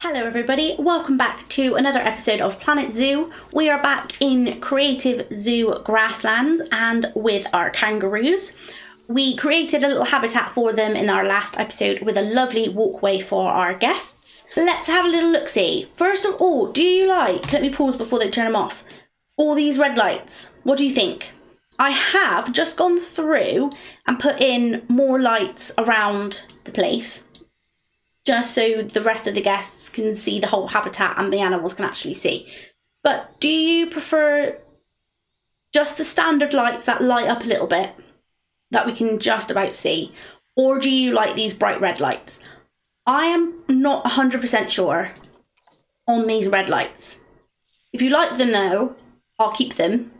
Hello everybody, welcome back to another episode of Planet Zoo. We are back in Creative Zoo Grasslands and with our kangaroos. We created a little habitat for them in our last episode with a lovely walkway for our guests. Let's have a little look-see. First of all, do you like, let me pause before they turn them off, all these red lights? What do you think? I have just gone through and put in more lights around the place, just so the rest of the guests can see the whole habitat and the animals can actually see. But do you prefer just the standard lights that light up a little bit, that we can just about see? Or do you like these bright red lights? I am not 100% sure on these red lights. If you like them though, I'll keep them.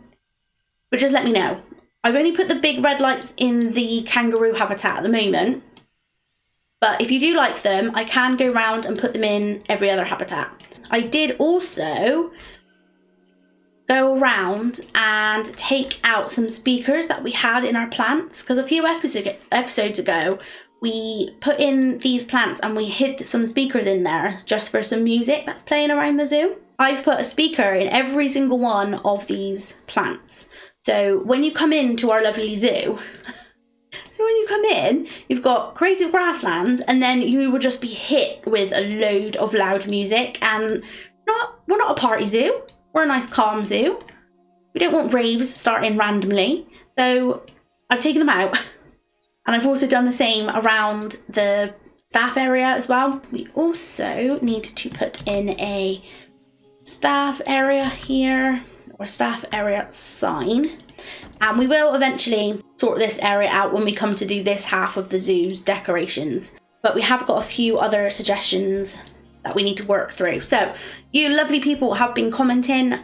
But just let me know. I've only put the big red lights in the kangaroo habitat at the moment. But if you do like them, I can go around and put them in every other habitat. I did also go around and take out some speakers that we had in our plants, because a few episodes ago, we put in these plants and we hid some speakers in there just for some music that's playing around the zoo. I've put a speaker in every single one of these plants. So when you come into our lovely zoo, so when you come in, you've got Creative Grasslands, and then you will just be hit with a load of loud music. And we're not a party zoo. We're a nice calm zoo. We don't want raves starting randomly. So I've taken them out. And I've also done the same around the staff area as well. We also need to put in a staff area here, or staff area sign. And we will eventually sort this area out when we come to do this half of the zoo's decorations. But we have got a few other suggestions that we need to work through. So you lovely people have been commenting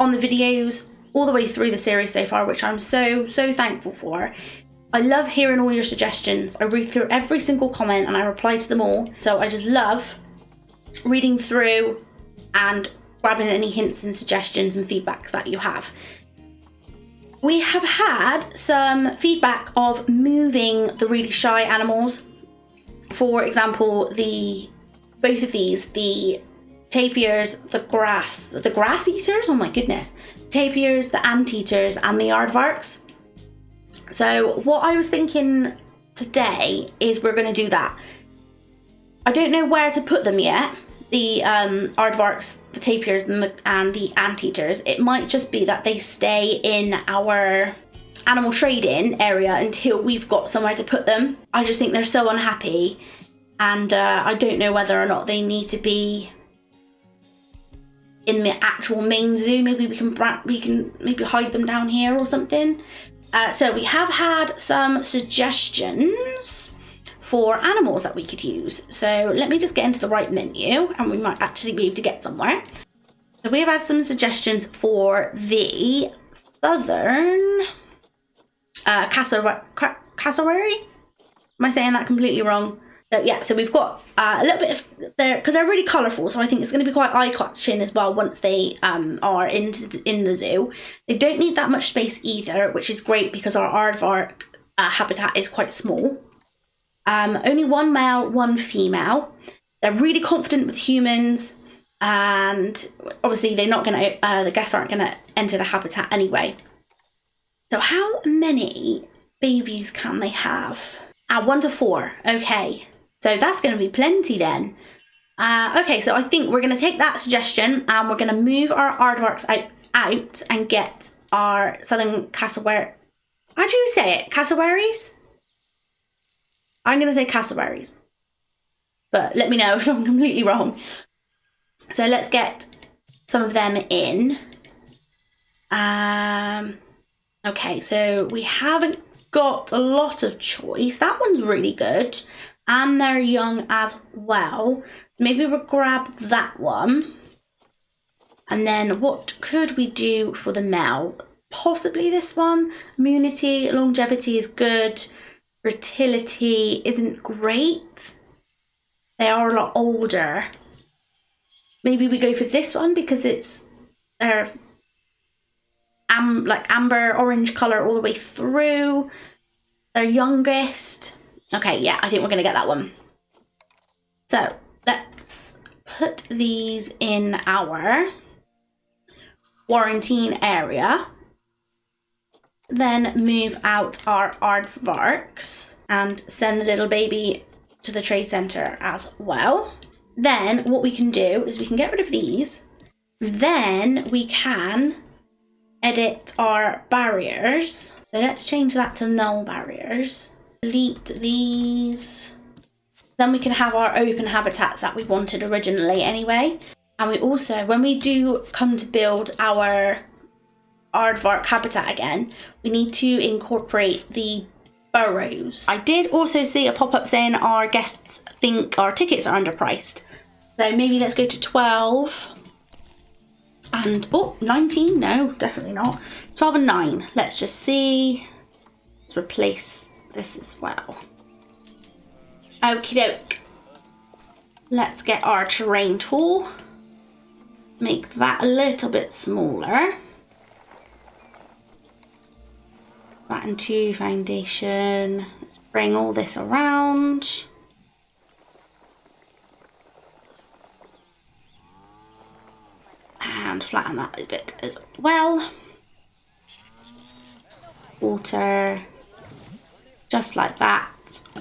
on the videos all the way through the series so far, which I'm so thankful for. I love hearing all your suggestions. I read through every single comment and I reply to them all. So I just love reading through and grabbing any hints and suggestions and feedbacks that you have. We have had some feedback of moving the really shy animals. For example, both of these, the tapirs, the grass eaters, oh my goodness, tapirs, the anteaters, and the aardvarks. So what I was thinking today is we're going to do that. I don't know where to put them yet. The aardvarks, the tapirs, and the anteaters. It might just be that they stay in our animal trading area until we've got somewhere to put them. I just think they're so unhappy, and I don't know whether or not they need to be in the actual main zoo. Maybe we can maybe hide them down here or something. So we have had some suggestions for animals that we could use. So let me just get into the right menu and we might actually be able to get somewhere. So we have had some suggestions for the Southern Cassowary. Am I saying that completely wrong? So yeah, so we've got a little bit of there, because they're really colourful, so I think it's going to be quite eye-catching as well once they are in the zoo. They don't need that much space either, which is great because our aardvark habitat is quite small. Only one male, one female. They're really confident with humans, and obviously they're not going to. The guests aren't going to enter the habitat anyway. So how many babies can they have? 1 to 4. Okay, so that's going to be plenty then. Okay, so I think we're going to take that suggestion and we're going to move our aardvarks out and get our Southern Cassowary. How do you say it? Cassowaries? I'm going to say cassowaries, but let me know if I'm completely wrong. So let's get some of them in. Okay, so we haven't got a lot of choice. That one's really good, and they're young as well. Maybe we'll grab that one. And then what could we do for the male? Possibly this one. Immunity, longevity is good. Fertility isn't great. They are a lot older. Maybe we go for this one because they're like amber orange color all the way through. They're youngest. Okay, yeah, I think we're gonna get that one. So let's put these in our quarantine area. Then move out our aardvarks and send the little baby to the trade centre as well. Then what we can do is we can get rid of these. Then we can edit our barriers. So let's change that to null barriers. Delete these. Then we can have our open habitats that we wanted originally anyway. And we also, when we do come to build our aardvark habitat again, we need to incorporate the burrows. I did also see a pop-up saying our guests think our tickets are underpriced. So maybe let's go to 12 and, oh, 19, no, definitely not. 12 and 9, let's just see. Let's replace this as well. Okie doke. Let's get our terrain tool. Make that a little bit smaller. Flatten to foundation. Let's bring all this around. And flatten that a bit as well. Water. Just like that.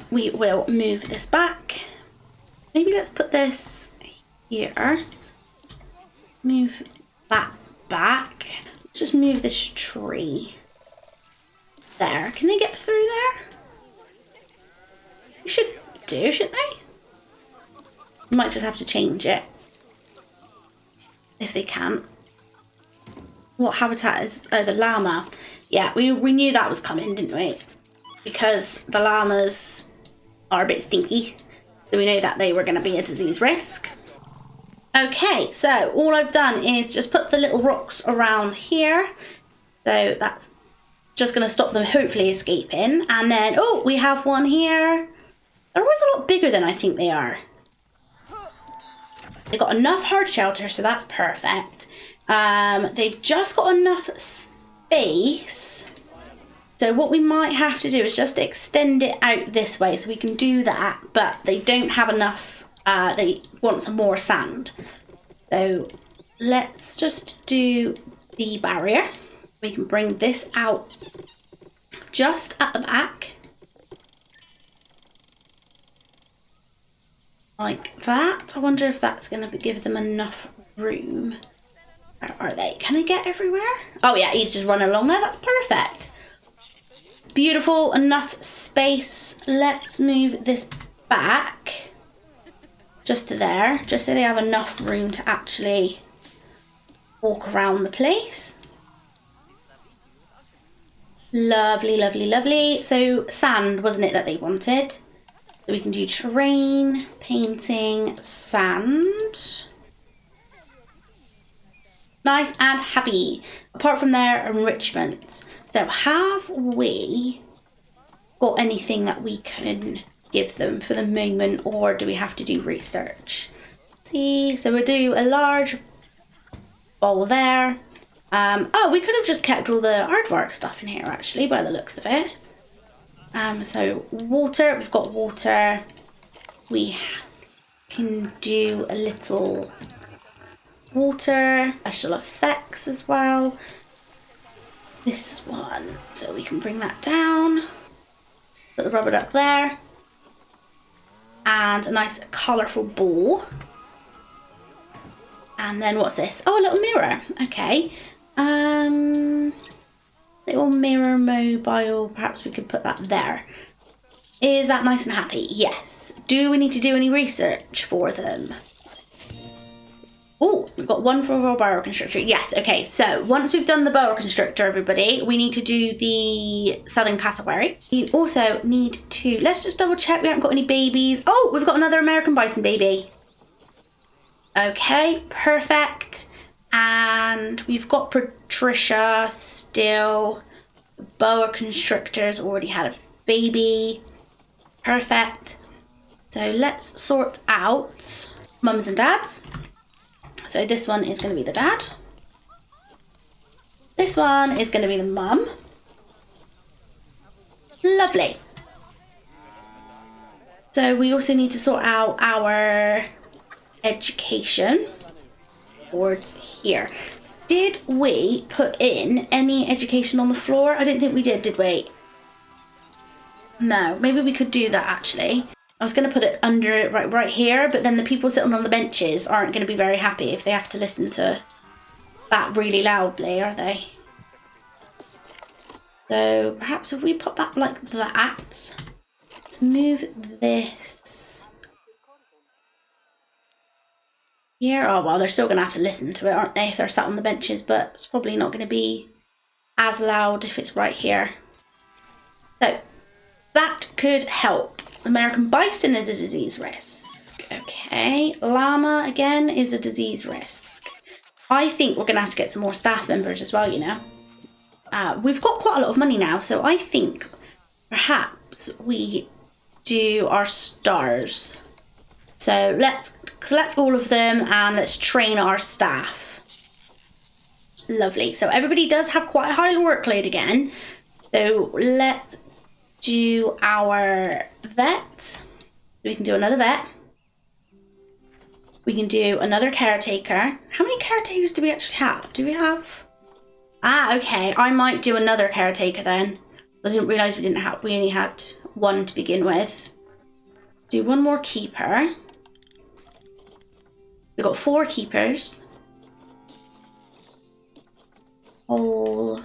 We will move this back. Maybe let's put this here. Move that back. Let's just move this tree. There. Can they get through there? They should do, shouldn't they? We might just have to change it. If they can't. What habitat is... Oh, the llama. Yeah, we knew that was coming, didn't we? Because the llamas are a bit stinky. So we know that they were going to be a disease risk. Okay, so all I've done is just put the little rocks around here. So that's just going to stop them hopefully escaping. And then, oh, we have one here. They're always a lot bigger than I think they are. They've got enough hard shelter, so that's perfect. They've just got enough space. So what we might have to do is just extend it out this way so we can do that. But they don't have enough, they want some more sand. So let's just do the barrier. We can bring this out just at the back. Like that. I wonder if that's going to give them enough room. Where are they? Can they get everywhere? Oh yeah, he's just running along there. That's perfect. Beautiful. Enough space. Let's move this back. Just to there. Just so they have enough room to actually walk around the place. Lovely, lovely, lovely. So sand, wasn't it, that they wanted? So we can do terrain, painting, sand. Nice and happy. Apart from their enrichments. So have we got anything that we can give them for the moment, or do we have to do research? See, so we'll do a large bowl there. Oh, we could have just kept all the Aardvark stuff in here actually, by the looks of it. So water, we've got water. We can do a little water, special effects as well. This one, so we can bring that down. Put the rubber duck there. And a nice colourful ball. And then what's this? Oh, a little mirror. Okay. Little mirror mobile. Perhaps we could put that there. Is that nice and happy? Yes. Do we need to do any research for them? Oh, we've got one for our boa constrictor. Yes, okay. So once we've done the boa constrictor, everybody, we need to do the Southern Cassowary. We also need to, let's just double check we haven't got any babies. Oh, we've got another American bison baby. Okay, perfect. And we've got Patricia still. The boa constrictor's already had a baby. Perfect. So let's sort out mums and dads. So this one is going to be the dad. This one is going to be the mum. Lovely. So we also need to sort out our education boards here. Did we put in any education on the floor? I don't think we did we? No, maybe we could do that actually. I was going to put it under it right here, but then the people sitting on the benches aren't going to be very happy if they have to listen to that really loudly, are they? So perhaps if we put that like that, let's move this here. Oh well, they're still going to have to listen to it, aren't they, if they're sat on the benches, but it's probably not going to be as loud if it's right here. So that could help. American bison is a disease risk. Okay, llama again is a disease risk. I think we're going to have to get some more staff members as well, you know. We've got quite a lot of money now, so I think perhaps we do our stars. So let's select all of them and let's train our staff. Lovely. So everybody does have quite a high workload again. So let's do our vet. We can do another vet. We can do another caretaker. How many caretakers do we actually have? Do we have? Ah, okay. I might do another caretaker then. I didn't realise we only had one to begin with. Do one more keeper. We've got 4 keepers. Whole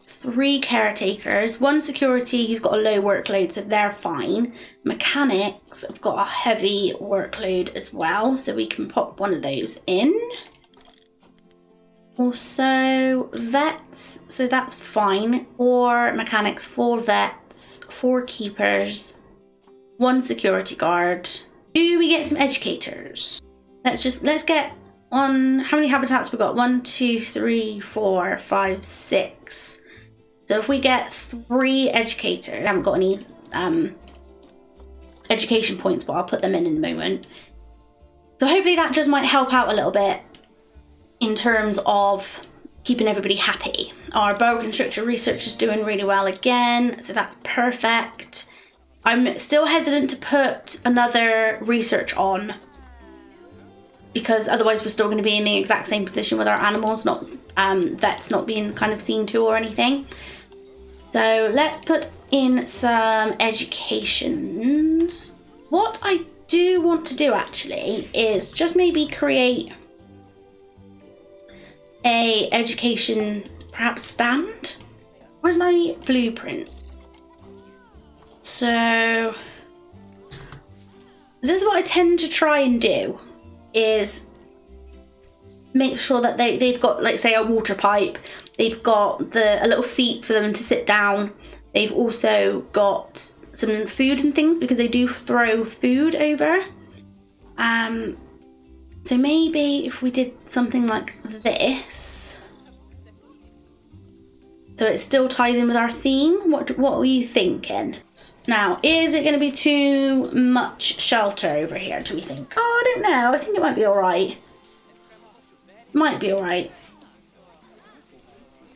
3 caretakers, 1 security who's got a low workload, so they're fine. Mechanics have got a heavy workload as well, so we can pop one of those in. Also vets, so that's fine. 4 mechanics, 4 vets, 4 keepers, 1 security guard. Do we get some educators? Let's get on. How many habitats we got? 1, 2, 3, 4, 5, 6. So if we get 3 educators, I haven't got any education points, but I'll put them in a moment. So hopefully that just might help out a little bit in terms of keeping everybody happy. Our boa constrictor research is doing really well again, so that's perfect. I'm still hesitant to put another research on because otherwise we're still going to be in the exact same position with our animals, not vets not being kind of seen to or anything. So let's put in some educations. What I do want to do actually is just maybe create a education perhaps stand. Where's my blueprint? So this is what I tend to try and do, is make sure that they've got, like, say, a water pipe. They've got a little seat for them to sit down. They've also got some food and things because they do throw food over. So maybe if we did something like this, so it still ties in with our theme. What were you thinking? Now, is it going to be too much shelter over here, do we think? Oh, I don't know. I think it might be all right. Might be all right.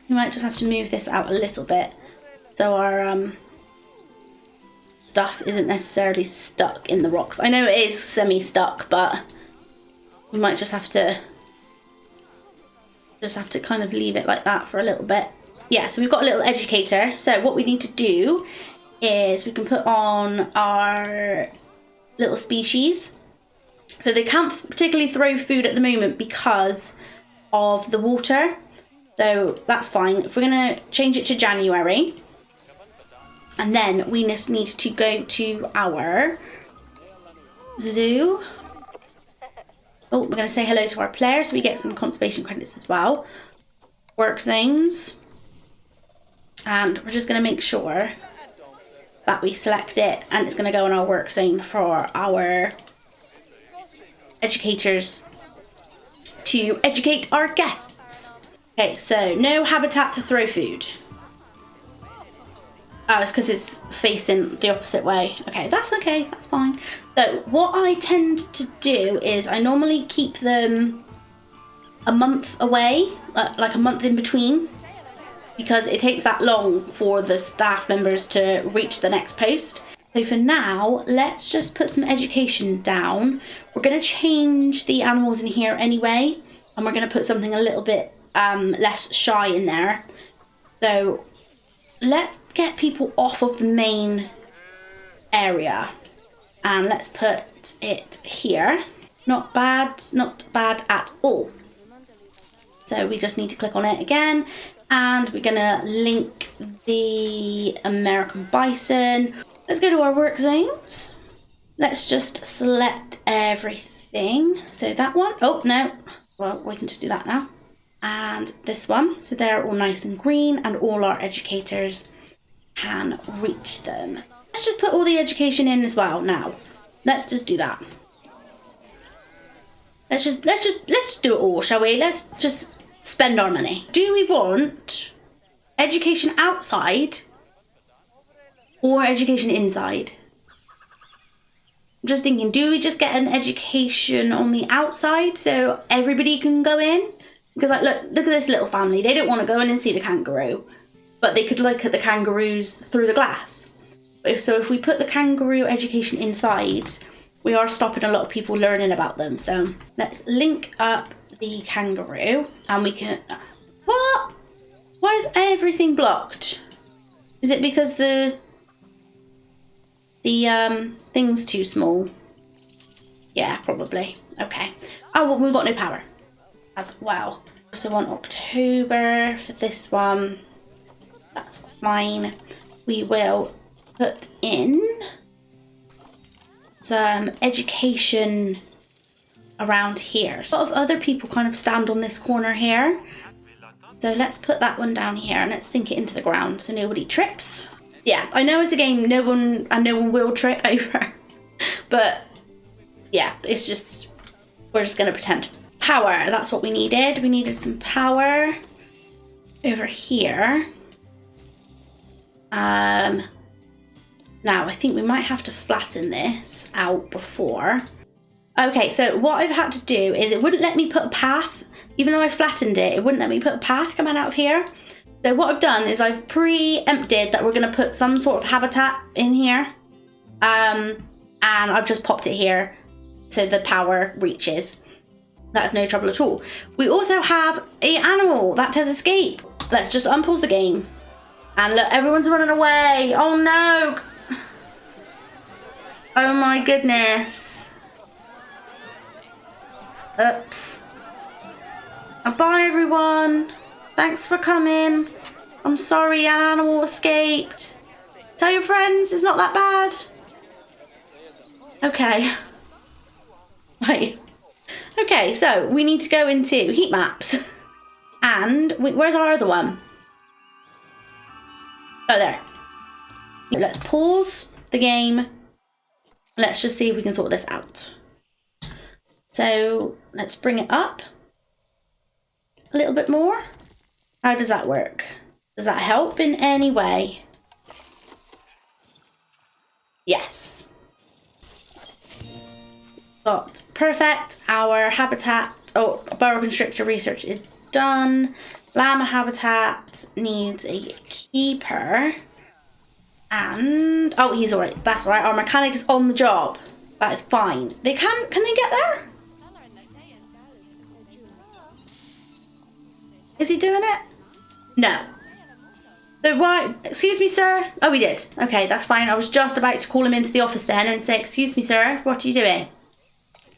We might just have to move this out a little bit so our stuff isn't necessarily stuck in the rocks. I know it is semi-stuck, but we might just have to kind of leave it like that for a little bit. Yeah, so we've got a little educator. So what we need to do is we can put on our little species. So they can't particularly throw food at the moment because of the water. So that's fine. If we're going to change it to January, and then we just need to go to our zoo. Oh, we're going to say hello to our players so we get some conservation credits as well. Work zones. And we're just going to make sure that we select it, and it's going to go on our work zone for our educators to educate our guests. Okay, so no habitat to throw food. Oh, it's because it's facing the opposite way. Okay, that's fine. So what I tend to do is I normally keep them a month away, like a month in between, because it takes that long for the staff members to reach the next post. So for now, let's just put some education down. We're going to change the animals in here anyway, and we're going to put something a little bit less shy in there. So let's get people off of the main area, and let's put it here. Not bad at all. So we just need to click on it again, and we're gonna link the American bison. Let's go to our work zones. Let's just select everything. So that one, oh no, well, we can just do that now. And this one, so they're all nice and green, and all our educators can reach them. Let's just put all the education in as well now. Let's just do that. Let's just do it all, shall we? Let's just spend our money. Do we want education outside or education inside? I'm just thinking, do we just get an education on the outside so everybody can go in? Because like, look at this little family. They don't want to go in and see the kangaroo, but they could look at the kangaroos through the glass. If we put the kangaroo education inside, we are stopping a lot of people learning about them. So let's link up the kangaroo, and we can... What? Why is everything blocked? Is it because the thing's too small? Yeah, probably. Okay. Oh, well, we've got no power as well. So on October for this one, that's fine. We will put in some education around here. A lot of other people kind of stand on this corner here. So let's put that one down here, and let's sink it into the ground so nobody trips. Yeah, I know it's a game no one will trip over. But yeah, it's just, we're just gonna pretend. Power, that's what we needed. We needed some power over here. Now I think we might have to flatten this out before. Okay, so what I've had to do is it wouldn't let me put a path. Even though I flattened it, it wouldn't let me put a path coming out of here. So what I've done is I've preempted that we're going to put some sort of habitat in here. And I've just popped it here so the power reaches. That's no trouble at all. We also have an animal that has escaped. Let's just unpause the game. And look, everyone's running away. Oh no. Oh my goodness. Oops. Bye everyone. Thanks for coming. I'm sorry an animal escaped. Tell your friends it's not that bad. Okay. Right. Okay, so we need to go into heat maps. And where's our other one? Oh, there. Let's pause the game. Let's just see if we can sort this out. So let's bring it up a little bit more. How does that work? Does that help in any way? Yes. Got perfect. Our habitat, boa constrictor research is done. Llama habitat needs a keeper. And, oh, he's all right. That's all right. Our mechanic is on the job. That is fine. Can they get there? Is he doing it? No. So why, excuse me, sir. Oh, we did. Okay, that's fine. I was just about to call him into the office then and say, excuse me, sir, what are you doing?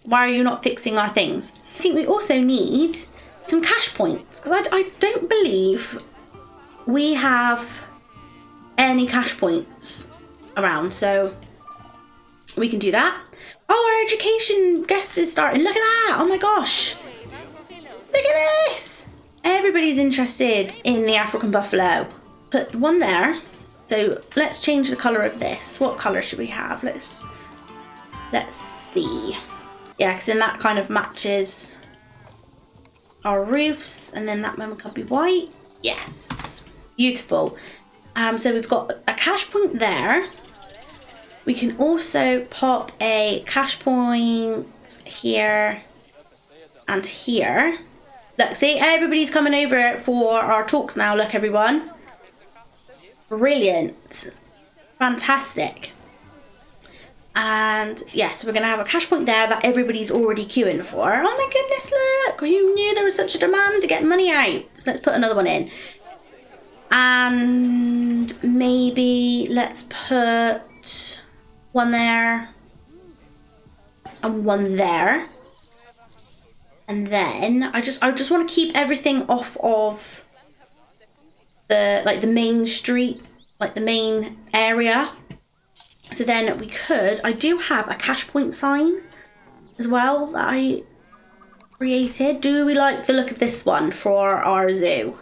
Why are you not fixing our things? I think we also need some cash points, because I don't believe we have any cash points around, so we can do that. Oh, our education guest is starting. Look at that. Oh my gosh. Look at this. Everybody's interested in the African buffalo. Put one there. So let's change the colour of this. What colour should we have? Let's see. Yeah, because then that kind of matches our roofs, and then that one can be white. Yes, beautiful. So we've got a cash point there. We can also pop a cash point here and here. Look, see, everybody's coming over for our talks now. Look, everyone. Brilliant. Fantastic. And yes, we're going to have a cash point there that everybody's already queuing for. Oh my goodness, look! Who knew there was such a demand to get money out? So let's put another one in. And maybe let's put one there and one there. And then I just want to keep everything off of the the main street, like the main area. So then we could, I do have a cash point sign as well that I created. Do we like the look of this one for our zoo?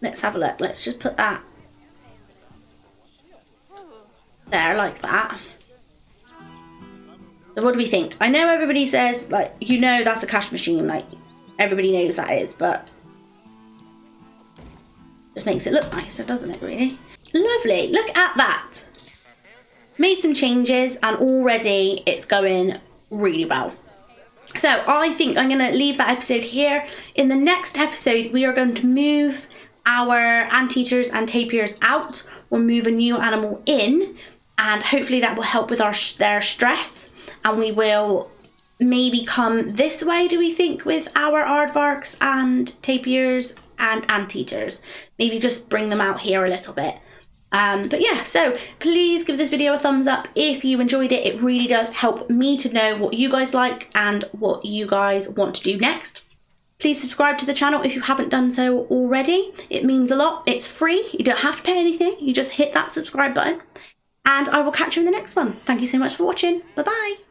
Let's have a look. Let's just put that there like that. So what do we think? I know everybody says, like, you know, that's a cash machine. Like, everybody knows that is, but just makes it look nicer, doesn't it, really? Lovely. Look at that. Made some changes and already it's going really well. So I think I'm going to leave that episode here. In the next episode, we are going to move our anteaters and tapirs out. We'll move a new animal in, and hopefully that will help with their stress. And we will maybe come this way, do we think, with our aardvarks and tapirs and anteaters. Maybe just bring them out here a little bit. But yeah, so please give this video a thumbs up if you enjoyed it. It really does help me to know what you guys like and what you guys want to do next. Please subscribe to the channel if you haven't done so already. It means a lot. It's free. You don't have to pay anything. You just hit that subscribe button. And I will catch you in the next one. Thank you so much for watching. Bye-bye.